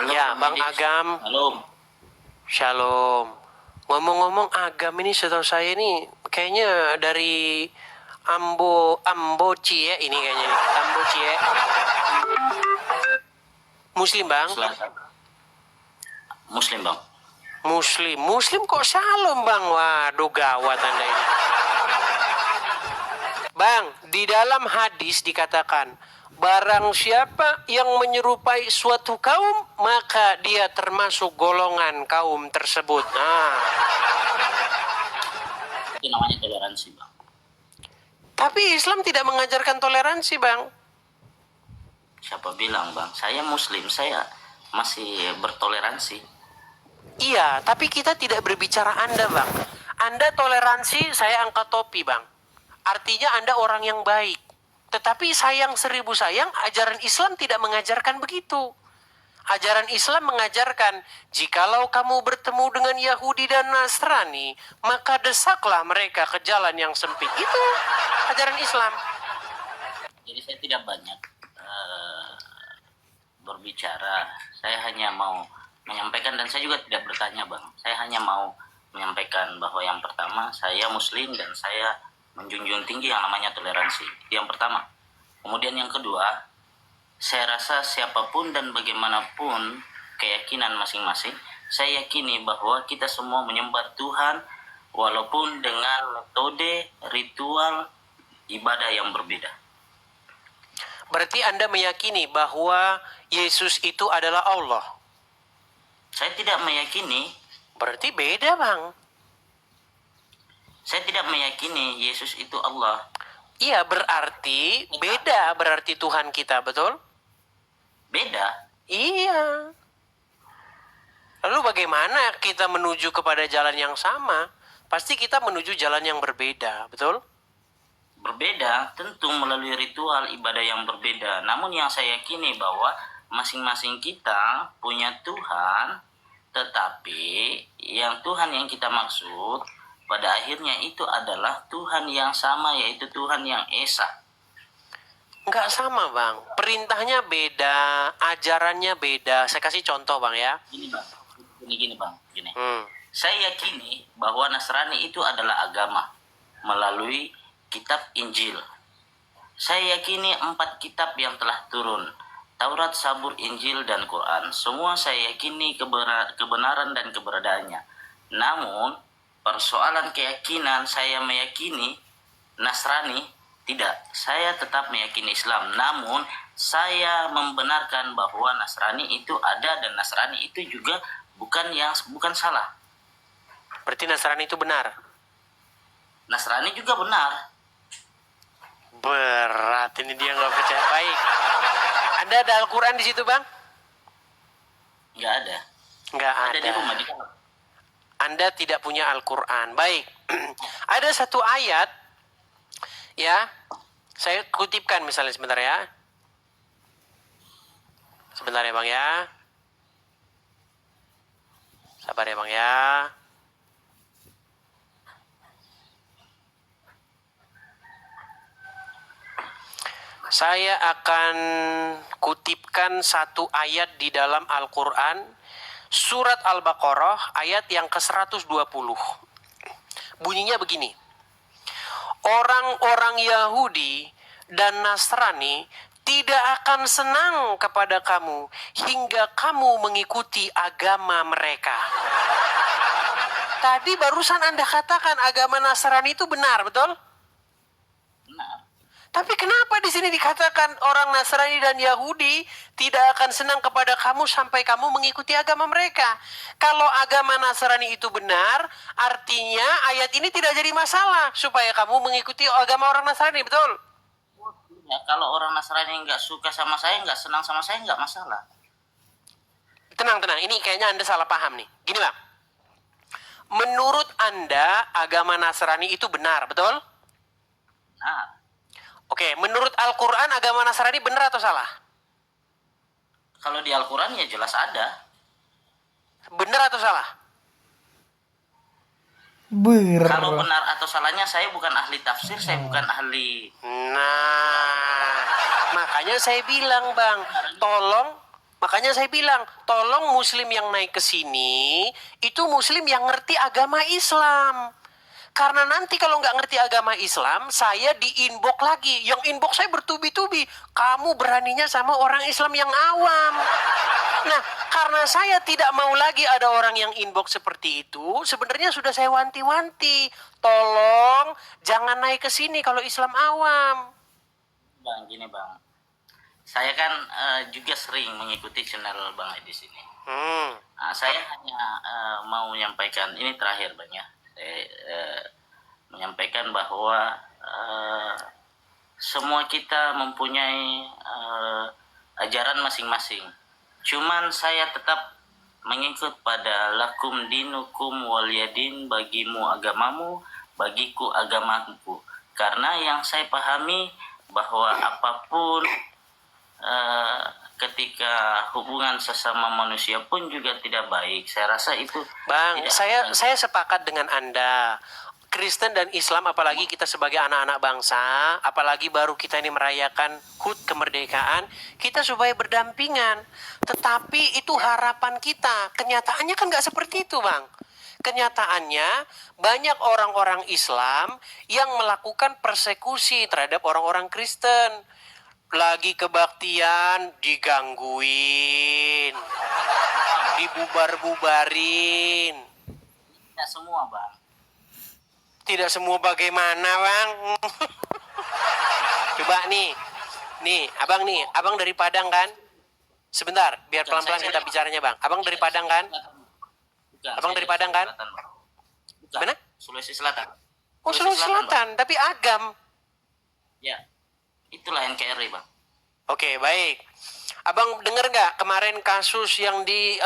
Halo, Ya, Bang Medis. Agam. Halo. Shalom. Ngomong-ngomong Agam ini setahu saya ini kayaknya dari Amboci ya ini kayaknya nih. Amboci ya. Muslim, Bang? Selatan. Muslim, Bang. Muslim kok Shalom, Bang? Waduh, gawat Anda ini. Bang, di dalam hadis dikatakan, barang siapa yang menyerupai suatu kaum, maka dia termasuk golongan kaum tersebut. Nah, Itu namanya toleransi, Bang. tapi Islam tidak mengajarkan toleransi, Bang. Siapa bilang, Bang? Saya Muslim, saya masih bertoleransi. Iya, tapi kita tidak berbicara Anda, Bang. Anda toleransi, saya angkat topi, Bang. Artinya Anda orang yang baik. Tetapi sayang seribu sayang, ajaran Islam tidak mengajarkan begitu. Ajaran Islam mengajarkan, jikalau kamu bertemu dengan Yahudi dan Nasrani, maka desaklah mereka ke jalan yang sempit. Itu ajaran Islam. Jadi saya tidak banyak berbicara. Saya hanya mau menyampaikan, dan saya juga tidak bertanya, Bang. Saya hanya mau menyampaikan bahwa yang pertama, saya Muslim dan saya menjunjung tinggi yang namanya toleransi. Yang pertama. Kemudian yang kedua, saya rasa siapapun dan bagaimanapun keyakinan masing-masing, saya yakini bahwa kita semua menyembah Tuhan walaupun dengan metode ritual ibadah yang berbeda. Berarti Anda meyakini bahwa Yesus itu adalah Allah. Saya tidak meyakini, Berarti beda, Bang. saya tidak meyakini Yesus itu Allah. Iya, berarti beda, berarti Tuhan kita, betul? Beda. Iya. Lalu bagaimana kita menuju kepada jalan yang sama? Pasti kita menuju jalan yang berbeda, betul? Berbeda tentu melalui ritual ibadah yang berbeda. Namun yang saya yakini bahwa masing-masing kita punya Tuhan, tetapi yang Tuhan yang kita maksud pada akhirnya itu adalah Tuhan yang sama, yaitu Tuhan yang Esa. Nggak sama, Bang. Perintahnya beda, ajarannya beda. Saya kasih contoh, Bang, ya. Gini, Bang. Gini, Bang. Gini. Hmm. Saya yakini bahwa Nasrani itu adalah agama melalui kitab Injil. Saya yakini 4 kitab yang telah turun, Taurat, Zabur, Injil, dan Quran. Semua saya yakini kebenaran dan keberadaannya. Namun, persoalan keyakinan saya meyakini Nasrani, tidak. Saya tetap meyakini Islam. Namun, saya membenarkan bahwa Nasrani itu ada dan Nasrani itu juga bukan salah. Berarti Nasrani itu benar. Nasrani juga benar. Berat, ini dia nggak percaya. Baik. Anda ada Al-Quran di situ, Bang? Nggak ada. Nggak Ada di ada. rumah di kamar. Anda tidak punya Al-Quran. Baik. Ada satu ayat, ya. Saya kutipkan misalnya sebentar ya. Sebentar ya, Bang, ya. Sabar ya, Bang, ya. Saya akan kutipkan satu ayat di dalam Al-Quran, surat Al-Baqarah, ayat yang ke-120. Bunyinya begini. Orang-orang Yahudi dan Nasrani tidak akan senang kepada kamu hingga kamu mengikuti agama mereka. Tadi barusan Anda katakan agama Nasrani itu benar, betul? Benar. Tapi kenapa di sini dikatakan orang Nasrani dan Yahudi tidak akan senang kepada kamu sampai kamu mengikuti agama mereka? Kalau agama Nasrani itu benar, artinya ayat ini tidak jadi masalah supaya kamu mengikuti agama orang Nasrani, betul? Ya, kalau orang Nasrani nggak suka sama saya, nggak senang sama saya, nggak masalah. Tenang, ini kayaknya Anda salah paham nih. Gini, Bang. Menurut Anda, agama Nasrani itu benar, betul? Nah, Oke, menurut Al-Quran, agama Nasrani benar atau salah? kalau di Al-Quran ya jelas ada. Benar atau salah? Kalau benar atau salahnya, saya bukan ahli tafsir, saya bukan ahli. Nah, makanya saya bilang, Bang, Makanya saya bilang, tolong muslim yang naik ke sini, itu muslim yang ngerti agama Islam. Karena nanti kalau nggak ngerti agama Islam, saya di-inbox lagi. Yang inbox saya bertubi-tubi. Kamu beraninya sama orang Islam yang awam. Nah, karena saya tidak mau lagi ada orang yang inbox seperti itu, sebenarnya sudah saya wanti-wanti. Tolong, jangan naik ke sini kalau Islam awam. Bang, gini bang, saya kan juga sering mengikuti channel Bang Edis ini. Saya hanya mau menyampaikan ini terakhir bang ya. Saya menyampaikan bahwa semua kita mempunyai ajaran masing-masing. Cuman saya tetap mengikut pada lakum dinukum waliyadin, bagimu agamamu, bagiku agamaku. Karena yang saya pahami bahwa apapun ketika hubungan sesama manusia pun juga tidak baik. Saya rasa itu Bang, tidak saya sepakat dengan Anda. Kristen dan Islam, apalagi kita sebagai anak-anak bangsa, apalagi baru kita ini merayakan HUT kemerdekaan, kita supaya berdampingan. Tetapi itu harapan kita. Kenyataannya kan nggak seperti itu, Bang. Kenyataannya banyak orang-orang Islam yang melakukan persekusi terhadap orang-orang Kristen. Lagi kebaktian digangguin, dibubar-bubarin. tidak semua bang. Tidak semua bagaimana, Bang? Coba nih, abang dari Padang kan? Sebentar, biar pelan-pelan kita bicaranya, Bang. Abang dari Padang kan? Bukan, Abang dari Padang kan? Bukan. Mana? Sulawesi Selatan. Oh, Sulawesi Selatan, tapi agam. Ya, itulah NKRI bang. Oke, baik. Abang dengar nggak kemarin kasus yang di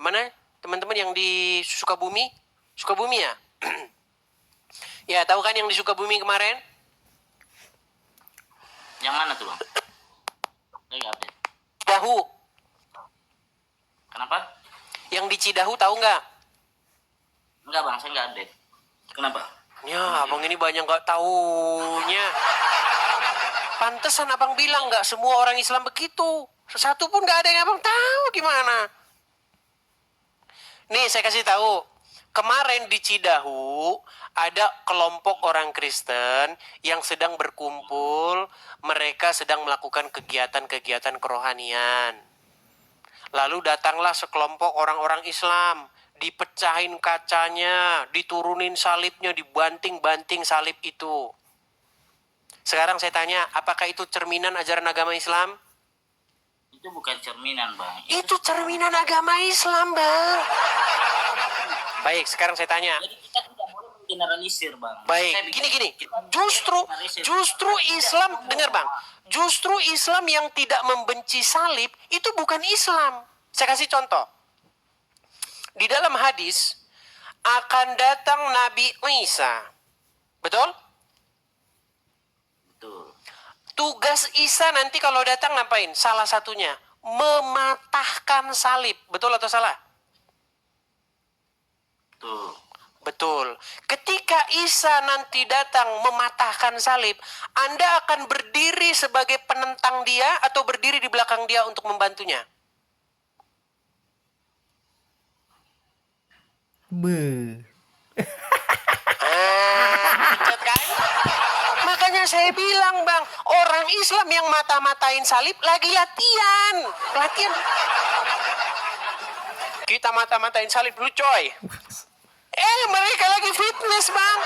mana? Teman-teman yang di Sukabumi? Sukabumi ya? Ya, tahu kan yang di Sukabumi kemarin? Yang mana tuh bang? Saya nggak update. Cidahu. Kenapa? Yang di Cidahu tahu nggak? Enggak bang, saya nggak update. Kenapa? Ya, abang ini banyak nggak taunya. Pantesan abang bilang nggak semua orang Islam begitu. Satu pun nggak ada yang abang tahu gimana. Nih, saya kasih tahu. Kemarin di Cidahu ada kelompok orang Kristen yang sedang berkumpul. Mereka sedang melakukan kegiatan-kegiatan kerohanian. Lalu datanglah sekelompok orang-orang Islam. Dipecahin kacanya, diturunin salibnya, dibanting-banting salib itu. Sekarang saya tanya, apakah itu cerminan ajaran agama Islam? Itu bukan cerminan bang. Itu cerminan agama Islam, Bang. Baik, sekarang saya tanya. Jadi kita tidak boleh menggeneralisir bang. Baik, gini. Justru Islam, dengar Bang. Justru Islam yang tidak membenci salib, itu bukan Islam. Saya kasih contoh. Di dalam hadis, akan datang Nabi Isa. Betul? Betul. Tugas Isa nanti kalau datang ngapain? Salah satunya, mematahkan salib. Betul atau salah? Betul. Betul. Ketika Isa nanti datang mematahkan salib, Anda akan berdiri sebagai penentang dia atau berdiri di belakang dia untuk membantunya? Pucat kan? Makanya saya bilang, Bang, orang Islam yang mata-matain salib lagi latihan. Kita mata-matain salib dulu, coy. Mereka lagi fitness, Bang.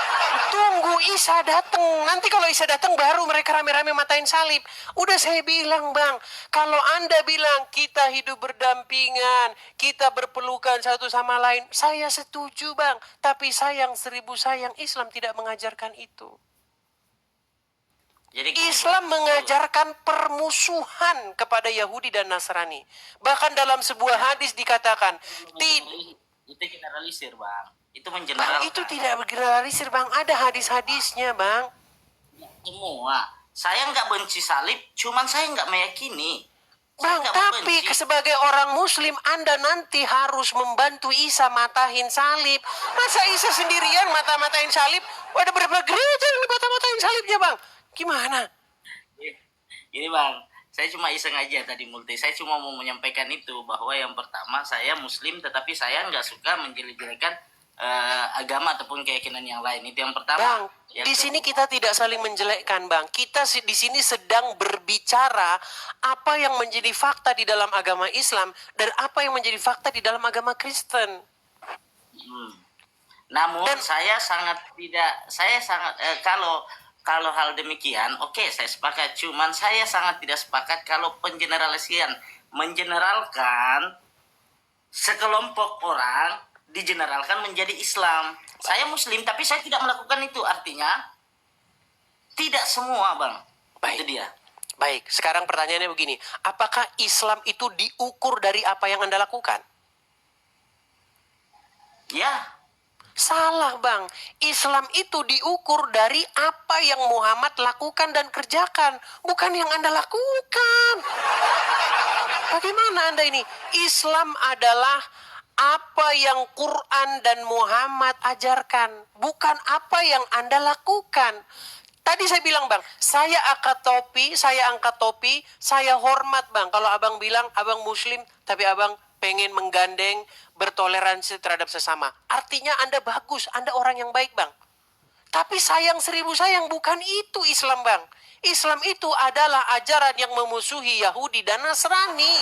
Tunggu Isa datang. Nanti kalau Isa datang baru mereka rame-rame matain salib. Udah saya bilang, Bang, kalau Anda bilang kita hidup berdampingan, kita berpelukan satu sama lain, saya setuju, Bang. Tapi sayang seribu sayang, Islam tidak mengajarkan itu. Jadi Islam mengajarkan permusuhan kepada Yahudi dan Nasrani. Bahkan dalam sebuah hadis dikatakan, itu generalisir bang. Itu Bang, mengeneralisir. itu tidak bergeneralisir, Bang. Ada hadis-hadisnya, Bang. Semua. Saya nggak benci salib, cuman saya nggak meyakini. Bang, Saya nggak tapi membenci. sebagai orang Muslim, Anda nanti harus membantu Isa matahin salib. Masa Isa sendirian mata-matain salib? Ada berapa gereja yang mata-matain salibnya, Bang? Gimana? Gini bang, Saya cuma iseng aja tadi Multi. Saya cuma mau menyampaikan itu bahwa yang pertama saya Muslim tetapi saya nggak suka menjelek-jelekan agama ataupun keyakinan yang lain. Itu yang pertama. Bang, Yang di sini kedua- kita tidak saling menjelekkan, Bang. Kita di sini sedang berbicara apa yang menjadi fakta di dalam agama Islam dan apa yang menjadi fakta di dalam agama Kristen. Namun Dan- saya sangat kalau hal demikian, oke, saya sepakat. Cuman saya sangat tidak sepakat kalau mengeneralkan sekelompok orang digeneralkan menjadi Islam. Saya Muslim tapi saya tidak melakukan itu. Artinya tidak semua, Bang. Baik. Itu dia. Baik, sekarang pertanyaannya begini. Apakah Islam itu diukur dari apa yang Anda lakukan? Ya, Salah, Bang. Islam itu diukur dari apa yang Muhammad lakukan dan kerjakan, bukan yang Anda lakukan. Bagaimana Anda ini? Islam adalah apa yang Quran dan Muhammad ajarkan, bukan apa yang Anda lakukan. Tadi saya bilang, Bang, saya angkat topi, saya hormat, Bang. Kalau Abang bilang Abang Muslim, tapi Abang pengen menggandeng, bertoleransi terhadap sesama. Artinya Anda bagus, Anda orang yang baik, Bang. Tapi sayang seribu sayang, bukan itu Islam, Bang. Islam itu adalah ajaran yang memusuhi Yahudi dan Nasrani.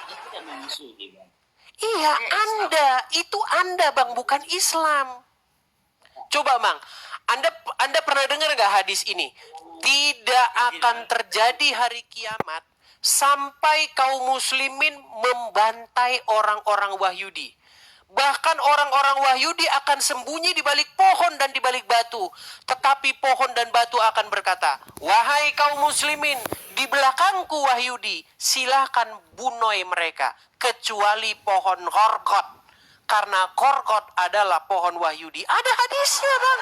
dia tidak memusuhi, Bang. Iya, itu Anda, Bang, bukan Islam. Coba, Bang, Anda pernah dengar nggak hadis ini? Tidak akan terjadi hari kiamat sampai kaum muslimin membantai orang-orang Wahyudi. Bahkan orang-orang Wahyudi akan sembunyi di balik pohon dan di balik batu. Tetapi pohon dan batu akan berkata, "Wahai kaum muslimin, di belakangku Wahyudi, silakan bunuh mereka. Kecuali pohon Qorqod. Karena Qorqod adalah pohon Wahyudi." Ada hadisnya, Bang.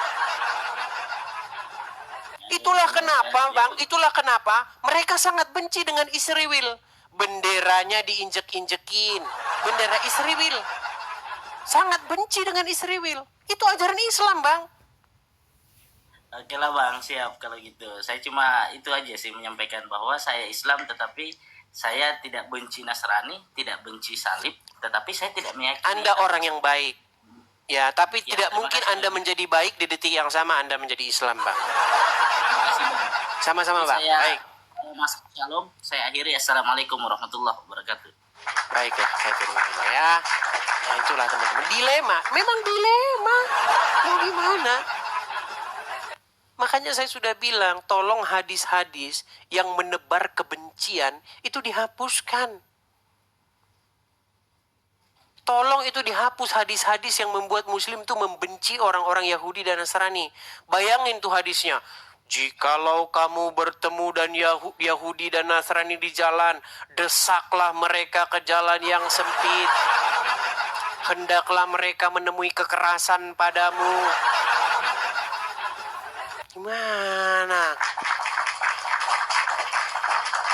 Itulah kenapa mereka sangat benci dengan Israel. Benderanya diinjek-injekin. Bendera Israel. Sangat benci dengan Israel. Itu ajaran Islam, Bang. Oke lah, Bang, siap kalau gitu. Saya cuma itu aja sih menyampaikan bahwa saya Islam tetapi saya tidak benci Nasrani, tidak benci salib, tetapi saya tidak meyakini. Anda orang yang baik. Ya, tapi Ya, tidak terima mungkin kasih. Anda menjadi baik di detik yang sama Anda menjadi Islam, Bang. Terima kasih, Bang. Sama-sama, Bang. Saya Baik. Mas Shalom, saya akhiri. Assalamualaikum warahmatullahi wabarakatuh. Baiklah, saya terima ya. Ya itulah teman-teman. Dilema, memang dilema. Mau gimana? Makanya saya sudah bilang, tolong hadis-hadis yang menebar kebencian itu dihapuskan. Tolong itu dihapus hadis-hadis yang membuat Muslim itu membenci orang-orang Yahudi dan Nasrani. Bayangin tuh hadisnya. Jikalau kamu bertemu dan Yahudi dan Nasrani di jalan, desaklah mereka ke jalan yang sempit. Hendaklah mereka menemui kekerasan padamu. Gimana?